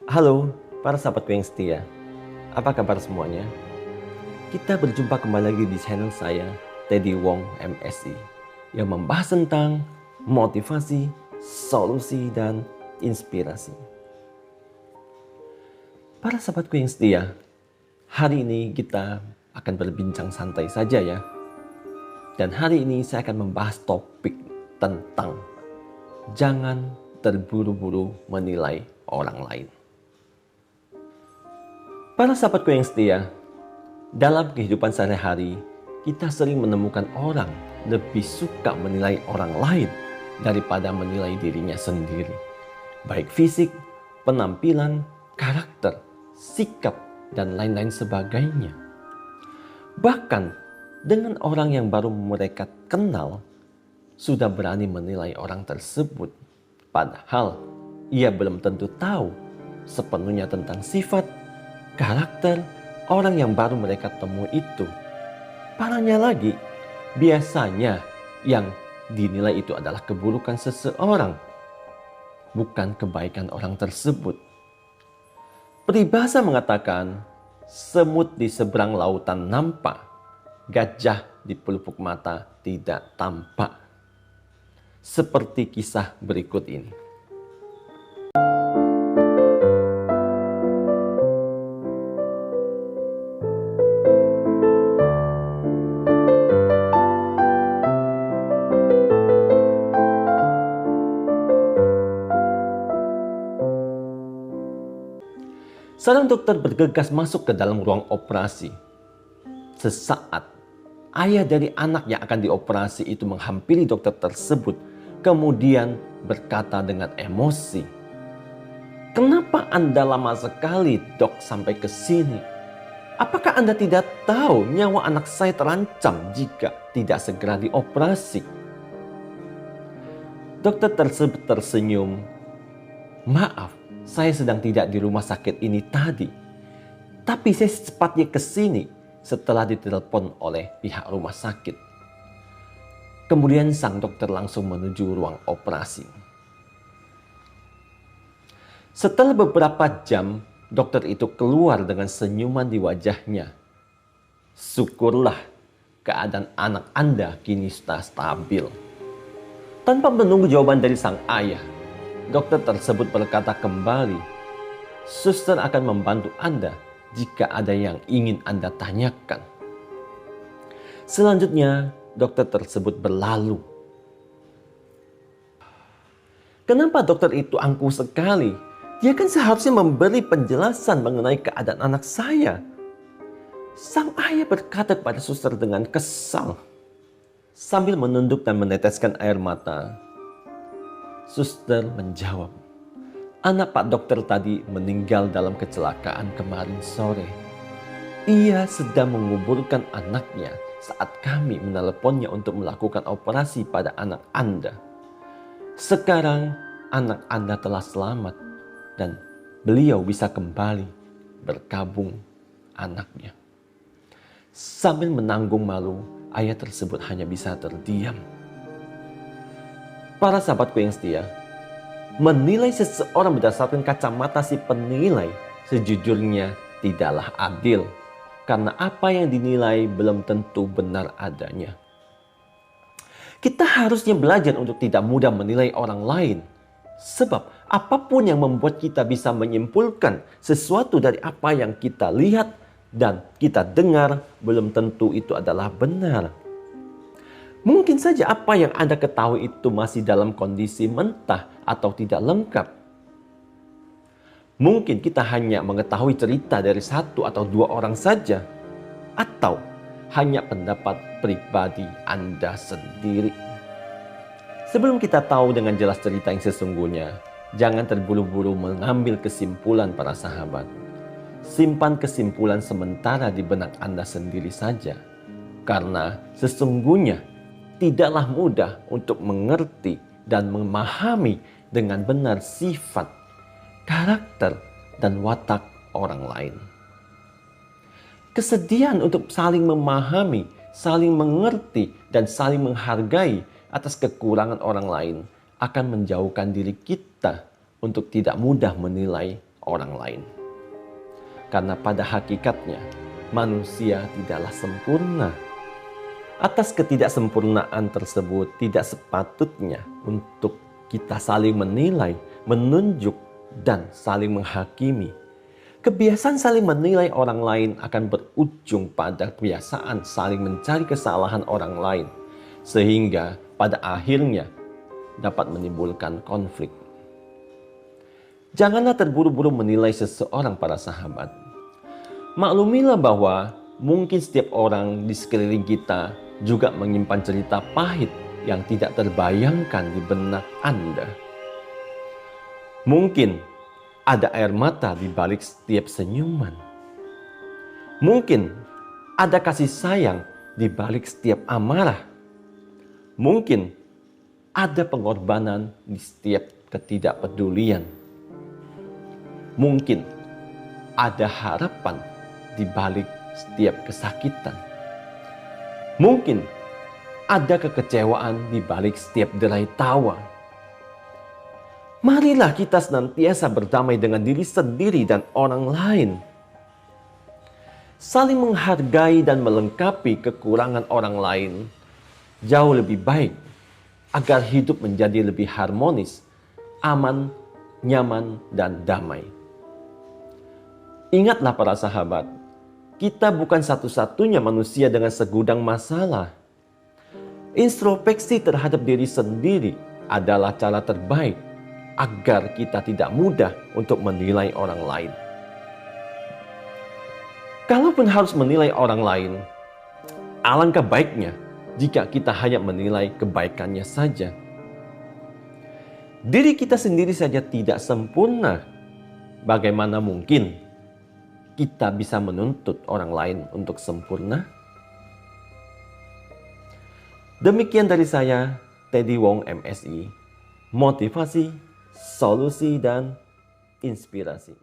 Halo, para sahabatku yang setia. Apa kabar semuanya? Kita berjumpa kembali lagi di channel saya, Teddy Wong MSI, yang membahas tentang motivasi, solusi, dan inspirasi. Para sahabatku yang setia, hari ini kita akan berbincang santai saja ya. Dan hari ini saya akan membahas topik tentang jangan terburu-buru menilai orang lain. Para sahabatku yang setia, dalam kehidupan sehari-hari, kita sering menemukan orang lebih suka menilai orang lain daripada menilai dirinya sendiri. Baik fisik, penampilan, karakter, sikap, dan lain-lain sebagainya. Bahkan dengan orang yang baru mereka kenal, sudah berani menilai orang tersebut. Padahal ia belum tentu tahu sepenuhnya tentang sifat, karakter orang yang baru mereka temui itu. Parahnya lagi, biasanya yang dinilai itu adalah keburukan seseorang, bukan kebaikan orang tersebut. Peribahasa mengatakan, semut di seberang lautan nampak, gajah di pelupuk mata tidak tampak. Seperti kisah berikut ini. Seorang dokter bergegas masuk ke dalam ruang operasi. Sesaat, ayah dari anak yang akan dioperasi itu menghampiri dokter tersebut, kemudian berkata dengan emosi, "Kenapa Anda lama sekali, Dok, sampai ke sini? Apakah Anda tidak tahu nyawa anak saya terancam jika tidak segera dioperasi?" Dokter tersebut tersenyum, "Maaf, saya sedang tidak di rumah sakit ini tadi. Tapi saya secepatnya ke sini setelah ditelepon oleh pihak rumah sakit." Kemudian sang dokter langsung menuju ruang operasi. Setelah beberapa jam, dokter itu keluar dengan senyuman di wajahnya. "Syukurlah, keadaan anak Anda kini sudah stabil." Tanpa menunggu jawaban dari sang ayah, dokter tersebut berkata kembali, "Suster akan membantu Anda jika ada yang ingin Anda tanyakan." Selanjutnya, dokter tersebut berlalu. Kenapa dokter itu angkuh sekali? Dia kan seharusnya memberi penjelasan mengenai keadaan anak saya. Sang ayah berkata kepada suster dengan kesal. Sambil menunduk dan meneteskan air mata, suster menjawab, "Anak Pak Dokter tadi meninggal dalam kecelakaan kemarin sore. Ia sedang menguburkan anaknya saat kami meneleponnya untuk melakukan operasi pada anak Anda. Sekarang anak Anda telah selamat dan beliau bisa kembali berkabung anaknya." Sambil menanggung malu, ayah tersebut hanya bisa terdiam. Para sahabatku yang setia, menilai seseorang berdasarkan kacamata si penilai sejujurnya tidaklah adil. Karena apa yang dinilai belum tentu benar adanya. Kita harusnya belajar untuk tidak mudah menilai orang lain. Sebab apapun yang membuat kita bisa menyimpulkan sesuatu dari apa yang kita lihat dan kita dengar belum tentu itu adalah benar. Mungkin saja apa yang Anda ketahui itu masih dalam kondisi mentah atau tidak lengkap. Mungkin kita hanya mengetahui cerita dari satu atau dua orang saja. Atau hanya pendapat pribadi Anda sendiri. Sebelum kita tahu dengan jelas cerita yang sesungguhnya, jangan terburu-buru mengambil kesimpulan para sahabat. Simpan kesimpulan sementara di benak Anda sendiri saja. Karena sesungguhnya tidaklah mudah untuk mengerti dan memahami dengan benar sifat, karakter, dan watak orang lain. Kesediaan untuk saling memahami, saling mengerti, dan saling menghargai atas kekurangan orang lain akan menjauhkan diri kita untuk tidak mudah menilai orang lain. Karena pada hakikatnya manusia tidaklah sempurna. Atas ketidaksempurnaan tersebut tidak sepatutnya untuk kita saling menilai, menunjuk, dan saling menghakimi. Kebiasaan saling menilai orang lain akan berujung pada kebiasaan saling mencari kesalahan orang lain, sehingga pada akhirnya dapat menimbulkan konflik. Janganlah terburu-buru menilai seseorang, para sahabat. Maklumilah bahwa mungkin setiap orang di sekeliling kita juga menyimpan cerita pahit yang tidak terbayangkan di benak Anda. Mungkin ada air mata di balik setiap senyuman. Mungkin ada kasih sayang di balik setiap amarah. Mungkin ada pengorbanan di setiap ketidakpedulian. Mungkin ada harapan di balik setiap kesakitan. Mungkin ada kekecewaan di balik setiap derai tawa. Marilah kita senantiasa berdamai dengan diri sendiri dan orang lain. Saling menghargai dan melengkapi kekurangan orang lain jauh lebih baik agar hidup menjadi lebih harmonis, aman, nyaman, dan damai. Ingatlah para sahabat, kita bukan satu-satunya manusia dengan segudang masalah. Introspeksi terhadap diri sendiri adalah cara terbaik agar kita tidak mudah untuk menilai orang lain. Kalaupun harus menilai orang lain, alangkah baiknya jika kita hanya menilai kebaikannya saja. Diri kita sendiri saja tidak sempurna. Bagaimana mungkin kita bisa menuntut orang lain untuk sempurna? Demikian dari saya, Teddy Wong MSI. Motivasi, solusi, dan inspirasi.